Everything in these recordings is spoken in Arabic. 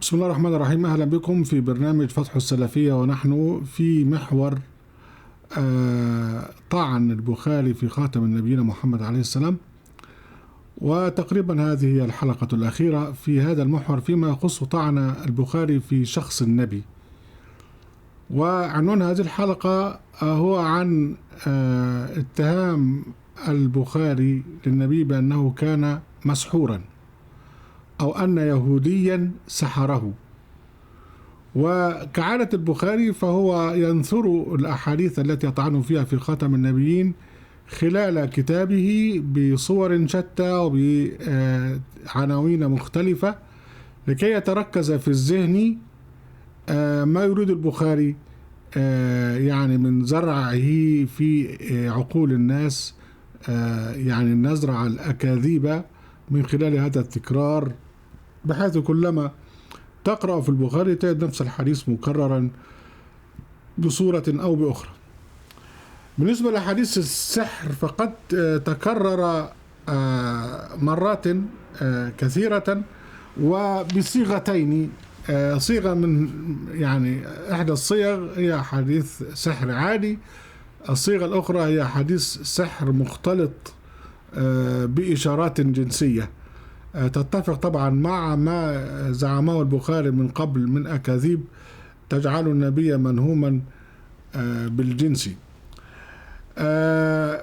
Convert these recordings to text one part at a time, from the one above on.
بسم الله الرحمن الرحيم. أهلا بكم في برنامج فتح السلفية، ونحن في محور طعن البخاري في خاتم النبيين محمد عليه السلام، وتقريبا هذه هي الحلقة الأخيرة في هذا المحور فيما يخص طعن البخاري في شخص النبي. وعنوان هذه الحلقة هو عن اتهام البخاري للنبي بأنه كان مسحورا، أو أن يهوديا سحره. وكعادة البخاري فهو ينثر الأحاديث التي يطعن فيها في خاتم النبيين خلال كتابه بصور شتى وبعناوين مختلفة لكي يتركز في الذهن ما يريد البخاري يعني من زرعه في عقول الناس، يعني نزرع الأكاذيب من خلال هذا التكرار، بحيث كلما تقرأ في البخاري تجد نفس الحديث مكررا بصورة أو بأخرى. بالنسبة لحديث السحر فقد تكرر مرات كثيرة وبصيغتين. صيغة من يعني إحدى الصيغ هي حديث سحر عادي، الصيغة الأخرى هي حديث سحر مختلط بإشارات جنسية، تتفق طبعا مع ما زعمه البخاري من قبل من أكاذيب تجعل النبي منهوما بالجنس.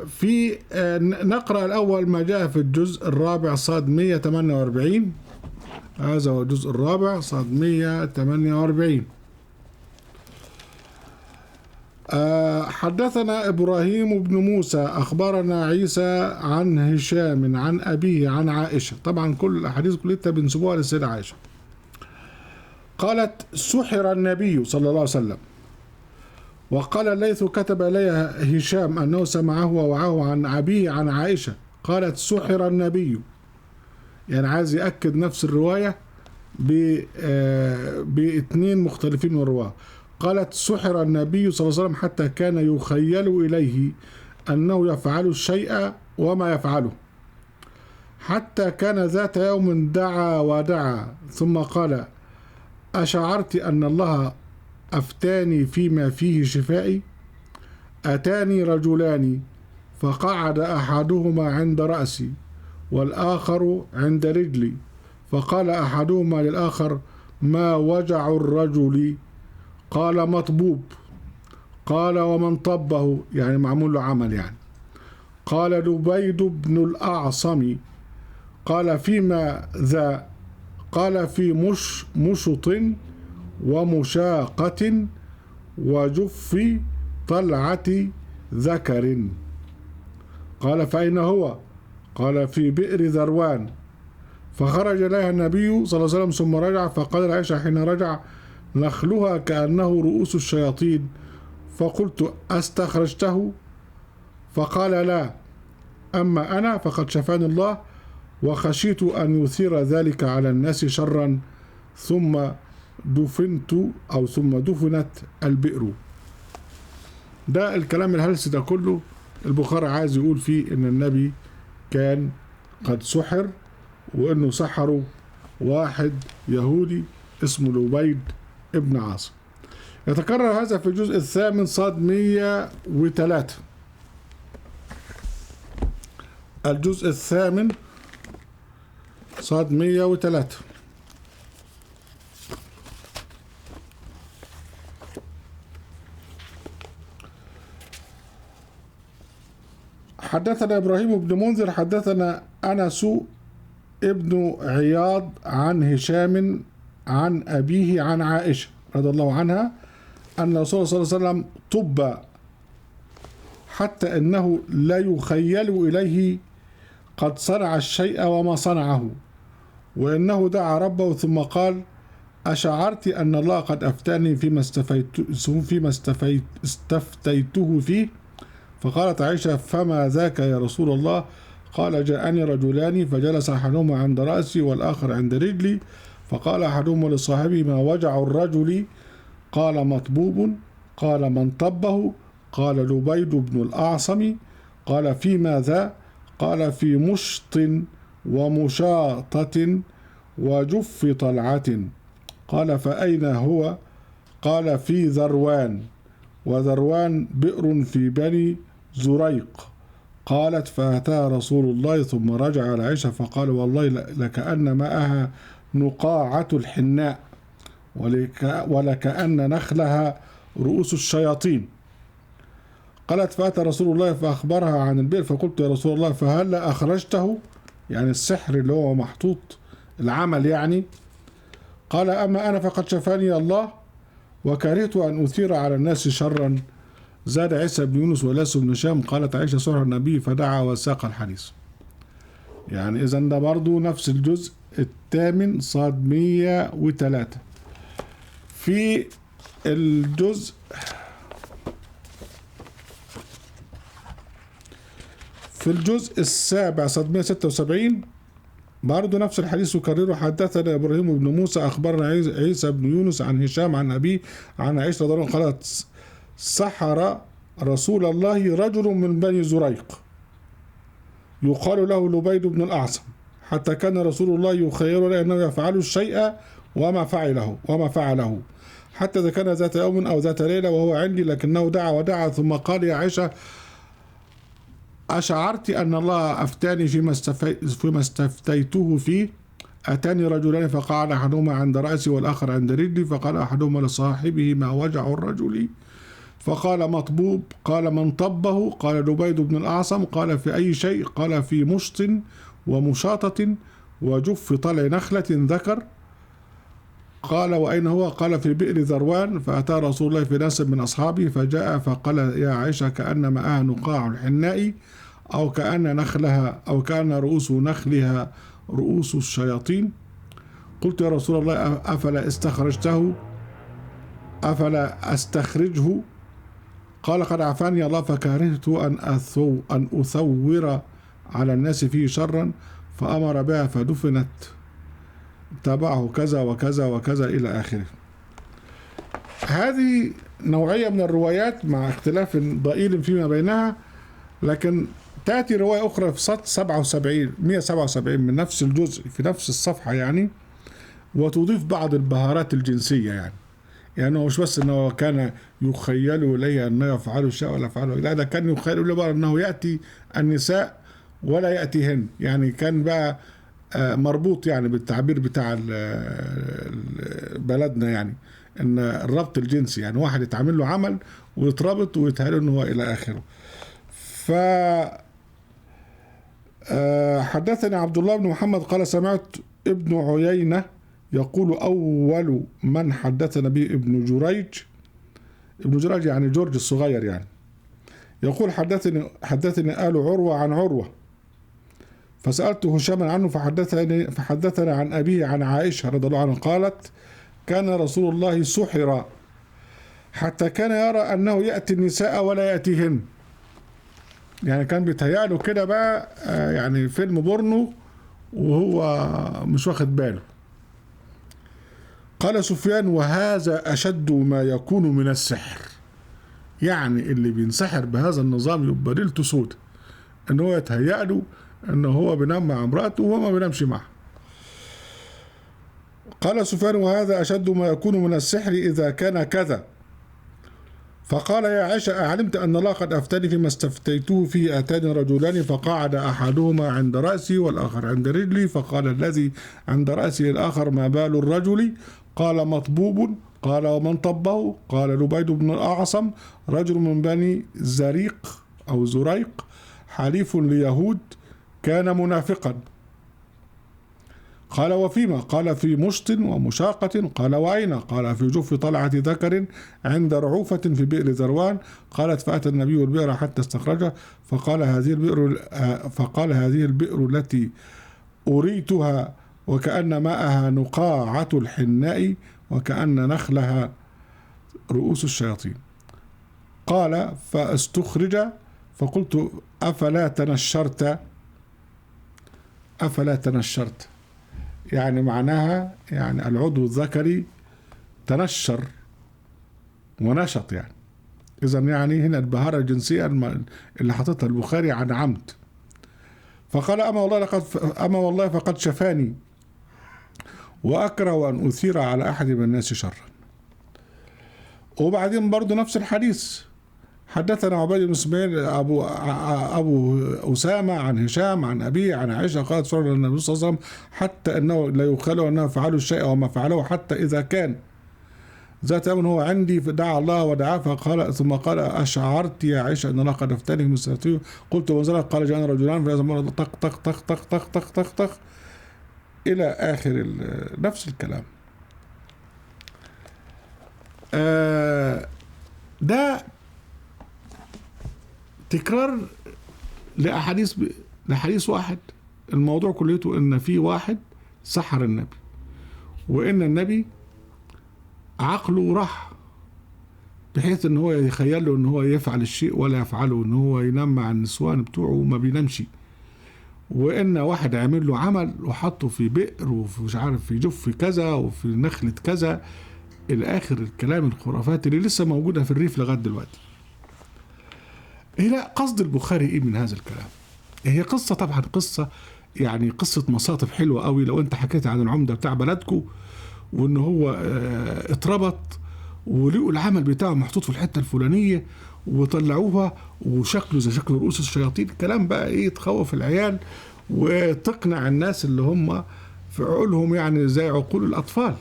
في نقرأ الأول ما جاء في الجزء الرابع صاد 148. هذا هو الجزء الرابع صاد 148. حدثنا إبراهيم بن موسى أخبرنا عيسى عن هشام عن أبيه عن عائشة. طبعا كل الأحاديث كلها بنسبوها للسيدة عائشة. قالت: سحر النبي صلى الله عليه وسلم. وقال الليث: كتب إلي هشام أنه سمعه ووعاه عن أبيه عن عائشة قالت: سحر النبي، يعني عايز يأكد نفس الرواية باثنين مختلفين من الرواة. قالت: سحر النبي صلى الله عليه وسلم حتى كان يخيل إليه أنه يفعل الشيء وما يفعله، حتى كان ذات يوم دعا ودعا ثم قال: أشعرت أن الله أفتاني فيما فيه شفائي؟ أتاني رجلان فقعد أحدهما عند رأسي والآخر عند رجلي، فقال أحدهما للآخر: ما وجع الرجل؟ قال: مطبوب. قال: ومن طبه؟ يعني معمول له عمل يعني. قال: لبيد بن الأعصم. قال: فيما ذا؟ قال: في مشط ومشاقة وجف طلعة ذكر. قال: فأين هو؟ قال: في بئر ذروان. فخرج إليها النبي صلى الله عليه وسلم ثم رجع، فقال عائشة حين رجع: نخلها كأنه رؤوس الشياطين. فقلت: أستخرجته؟ فقال: لا، أما أنا فقد شفاني الله، وخشيت أن يثير ذلك على الناس شرا، ثم دفنت البئر. ده الكلام الهلس ده كله البخاري عايز يقول فيه إن النبي كان قد سحر، وإنه سحره واحد يهودي اسمه لبيد ابن عاصم. يتكرر هذا في الجزء الثامن صاد 103. الجزء الثامن صاد 103. حدثنا إبراهيم بن منذر حدثنا أنس ابن عياض عن هشام عن أبيه عن عائشة رضي الله عنها أن الرسول صلى الله عليه وسلم طب حتى إنه لا يخيل إليه قد صنع الشيء وما صنعه، وإنه دعا ربه ثم قال: أشعرت أن الله قد أفتاني فيما استفتيته فيه؟ فقالت عائشة: فما ذاك يا رسول الله؟ قال: جاءني رجلان فجلس أحدهما عند رأسي والآخر عند رجلي، فقال أحدهما لصاحبه: ما وجع الرجل؟ قال: مطبوب. قال: من طبه؟ قال: لبيد بن الأعصم. قال: في ماذا؟ قال: في مشط ومشاطة وجف طلعة. قال فأين هو؟ قال في ذروان، وذروان بئر في بني زريق. قالت فأتاها رسول الله ثم رجع على عائشة فقال والله لكأن ماءها نقاعة الحناء ولكأن نخلها رؤوس الشياطين. قالت فأتى رسول الله فأخبرها عن البئر فقلت يا رسول الله فهل أخرجته؟ يعني السحر اللي هو محطوط العمل يعني. قال أما أنا فقد شفاني الله وكرهت أن أثير على الناس شرا. زاد عيسى بن يونس ولاس بن هشام. قالت عائشة سحر النبي فدعا وساق الحديث. يعني إذا ده برضو نفس الجزء الثامن صاد 103. في الجزء السابع صاد 176 برضو نفس الحديث يكرره. حدثنا إبراهيم بن موسى أخبرنا عيسى بن يونس عن هشام عن أبيه عن عائشة رضي الله عنها قالت سحر رسول الله رجل من بني زريق يقال له لبيد بن الأعصم حتى كان رسول الله يخير له أنه يفعل الشيء وما فعله حتى إذا كان ذات يوم أو ذات ليلة وهو عندي لكنه دعا ودعا ثم قال يا عائشة أشعرت أن الله أفتاني فيما استفتيته فيه؟ أتاني رجلان فقعد أحدهما عند رأسي والآخر عند رجلي فقال أحدهما لصاحبه ما وجع الرجل؟ فقال مطبوب. قال من طبه؟ قال لبيد بن الأعصم. قال في أي شيء؟ قال في مشط ومشاطة وجف طلع نخلة ذكر. قال وأين هو؟ قال في بئر ذروان. فأتى رسول الله في ناس من أصحابه فجاء فقال يا عائشة كأن ماءها نقاع الحناء أو كأن رؤوس نخلها رؤوس الشياطين. قلت يا رسول الله أفلا أستخرجه؟ قال قد عفاني الله فكرهت أن أثور على الناس فيه شرا فأمر بها فدفنت تابعه كذا وكذا وكذا إلى آخره. هذه نوعية من الروايات مع اختلاف ضئيل فيما بينها، لكن تأتي رواية أخرى في سطر 177 من نفس الجزء في نفس الصفحة يعني، وتضيف بعض البهارات الجنسية يعني هو مش بس أنه كان يخيل إليه أنه يفعل الشيء ولا يفعله، لا ده كان يخيل إليه بقى أنه يأتي النساء ولا يأتيهن، يعني كان بقى مربوط يعني بالتعبير بتاع بلدنا يعني ان الربط الجنسي، يعني واحد يتعمل له عمل ويتربط ويتهيأ انه هو الى اخره. ف حدثني عبد الله بن محمد قال سمعت ابن عيينة يقول أول من حدثنا به ابن جريج يعني جورج الصغير يعني، يقول حدثني آل عروة عن عروة فسألت هشاما عنه فحدثنا عن أبيه عن عائشة رضي الله عنها قالت كان رسول الله سحر حتى كان يرى أنه يأتي النساء ولا يأتيهن، يعني كان بيتهيأله كده بقى يعني فيلم بورنو وهو مش واخد باله. قال سفيان وهذا أشد ما يكون من السحر، يعني اللي بينسحر بهذا النظام يبقى ليلته سود، ان هو يتهيأله ان هو بينام مع امرأته وهو ما بينامش معها. قال سفيان وهذا أشد ما يكون من السحر إذا كان كذا. فقال يا عائشة أعلمت أن الله قد أفتاني فيما استفتيته فيه؟ أتاني رجلان فقعد أحدهما عند رأسي والآخر عند رجلي فقال الذي عند رأسي الآخر ما بال الرجل؟ قال مطبوب. قال ومن طبه؟ قال لبيد بن الأعصم رجل من بني زريق أو زريق حليف ليهود كان منافقا. قال وفيما؟ قال في مشط ومشاقة. قال وأين؟ قال في جوف طلعة ذكر عند رعوفة في بئر ذروان. قالت فأتى النبي البئر حتى استخرجه فقال هذه البئر التي أريتها وكأن ماءها نقاعة الحناء وكأن نخلها رؤوس الشياطين. قال فاستخرج فقلت أفلا تنشرت، يعني معناها يعني العضو الذكري تنشر ونشط يعني. إذا يعني هنا البهارة الجنسية اللي حطتها البخاري عن عمد. فقال أما والله فقد شفاني وأكره أن أثير على أحد من الناس شرا. وبعدين برضو نفس الحديث، حدثنا عبيد بن اسماعيل أبو أسامة عن هشام عن أبيه عن عائشة قالت سئل النبي صلى الله عليه وسلم حتى أنه لا يخال أنه فعلوا الشيء وما فعله، حتى إذا كان ذات يوم هو عندي فدعا الله ودعاه فقال ثم قال أشعرت يا عائشة أن الله قد أفتاني من سنتين؟ قلت وانزلت قال جاءنا رجلان في هذا المرة طق طق طق طق طق طق طق طق إلى آخر نفس الكلام. ده تكرار لحديث واحد. الموضوع كليته ان في واحد سحر النبي، وان النبي عقله راح بحيث ان هو يخيل له ان هو يفعل الشيء ولا يفعله، ان هو ينام مع النسوان بتوعه وما بينامش، وان واحد عمل له عمل وحطه في بئر وفي مش عارف في جف كذا وفي نخلة كذا الى اخر الكلام الخرافات اللي لسه موجودة في الريف لغاية دلوقتي. لا، قصد البخاري ايه من هذا الكلام؟ هي قصة طبعا قصة يعني قصة مصاطب حلوة قوي. لو انت حكيت عن العمدة بتاع بلدكو وان هو اتربط ولقوا العمل بتاعه محطوط في الحتة الفلانية وطلعوها وشكله زي شكل رؤوس الشياطين، كلام بقى ايه تخوف العيال وتقنع الناس اللي هم في عقولهم يعني زي عقول الأطفال.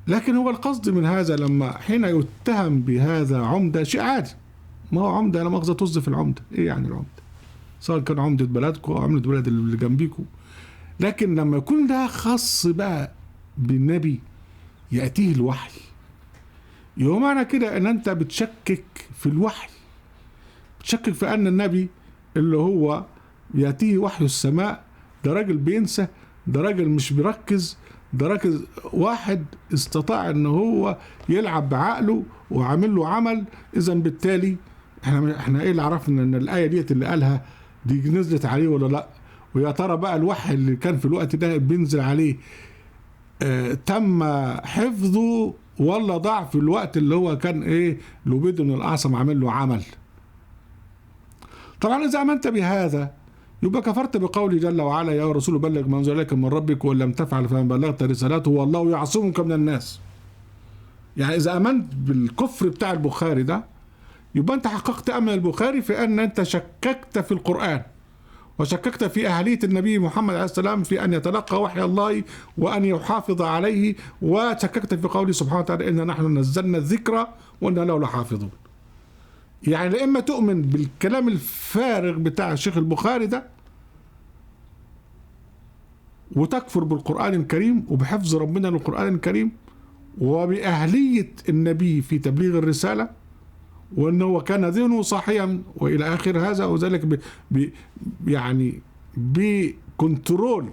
لكن هو القصد من هذا لما حين يتهم بهذا عمدة شيء عادي، ما هو عمدة لا مؤاخذة طز في العمدة، ايه يعني العمدة سواء كان عمدة بلدكم او عمدة بلد اللي جنبيكم. لكن لما يكون ده خاص بقى بالنبي يأتيه الوحي، يبقى معنى كده ان انت بتشكك في الوحي، بتشكك في ان النبي اللي هو يأتيه وحي السماء ده راجل بينسى، ده راجل مش بيركز، ده راجل واحد استطاع ان هو يلعب بعقله وعامل له عمل. اذا بالتالي احنا ايه اللي عرفنا ان الايه ديت اللي قالها دي نزلت عليه ولا لا؟ ويا ترى بقى الوحي اللي كان في الوقت ده بينزل عليه تم حفظه ولا ضاع في الوقت اللي هو كان ايه لبيد بن الاعصم عامل له عمل؟ طبعا اذا امنت بهذا يبقى كفرت بقوله جل وعلا يا رسول بلغ ما انزل اليك من ربك وان لم تفعل فما بلغت رسالته والله يعصمك من الناس. يعني اذا امنت بالكفر بتاع البخاري ده يبقى انت حققت امن البخاري في ان انت شككت في القرآن وشككت في اهلية النبي محمد عليه السلام في ان يتلقى وحي الله وان يحافظ عليه، وشككت في قوله سبحانه وتعالى انا نحن نزلنا الذكر وانا له لحافظون. يعني اما تؤمن بالكلام الفارغ بتاع الشيخ البخاري ده وتكفر بالقرآن الكريم وبحفظ ربنا للقرآن الكريم وبأهلية النبي في تبليغ الرسالة وأنه كان ذهنه صاحيا وإلى آخر هذا، وذلك يعني بكنترول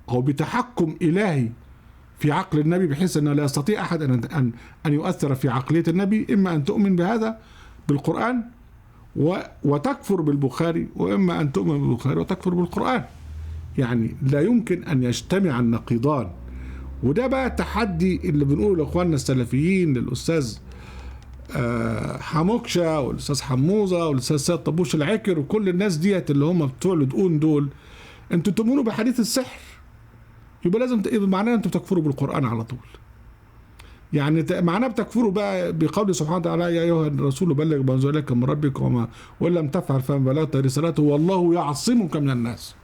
أو بتحكم إلهي في عقل النبي بحيث أنه لا يستطيع أحد أن يؤثر في عقلية النبي. إما أن تؤمن بهذا بالقرآن وتكفر بالبخاري، وإما أن تؤمن بالبخاري وتكفر بالقرآن. يعني لا يمكن أن يجتمع النقيضان. وده بقى التحدي اللي بنقوله لإخواننا السلفيين للأستاذ حموكشة والأستاذ حموزة والأستاذ سيد طبوش العكر وكل الناس ديت اللي هم بتوع الدقون دول. انتوا تؤمنوا بحديث السحر يبقى لازم معناه انتوا بتكفروا بالقرآن على طول. يعني معناه بتكفروا بقى بقول سبحانه وتعالى يا أيها الرسول بلغ ما أنزل إليك من ربك وإن لم تفعل فما بلغت رسالته والله يعصمك من الناس.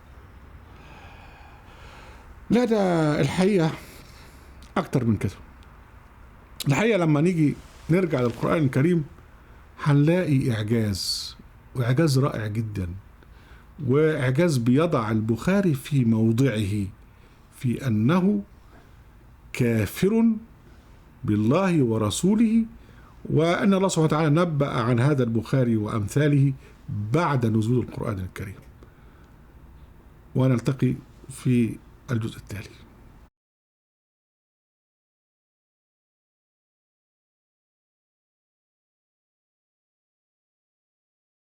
لا، ده الحقيقة أكتر من كده. الحقيقة لما نيجي نرجع للقرآن الكريم هنلاقي إعجاز، وإعجاز رائع جدا، وإعجاز بيضع البخاري في موضعه في أنه كافر بالله ورسوله، وأن الله سبحانه وتعالى نبأ عن هذا البخاري وأمثاله بعد نزول القرآن الكريم. ونلتقي في الجزء التالي.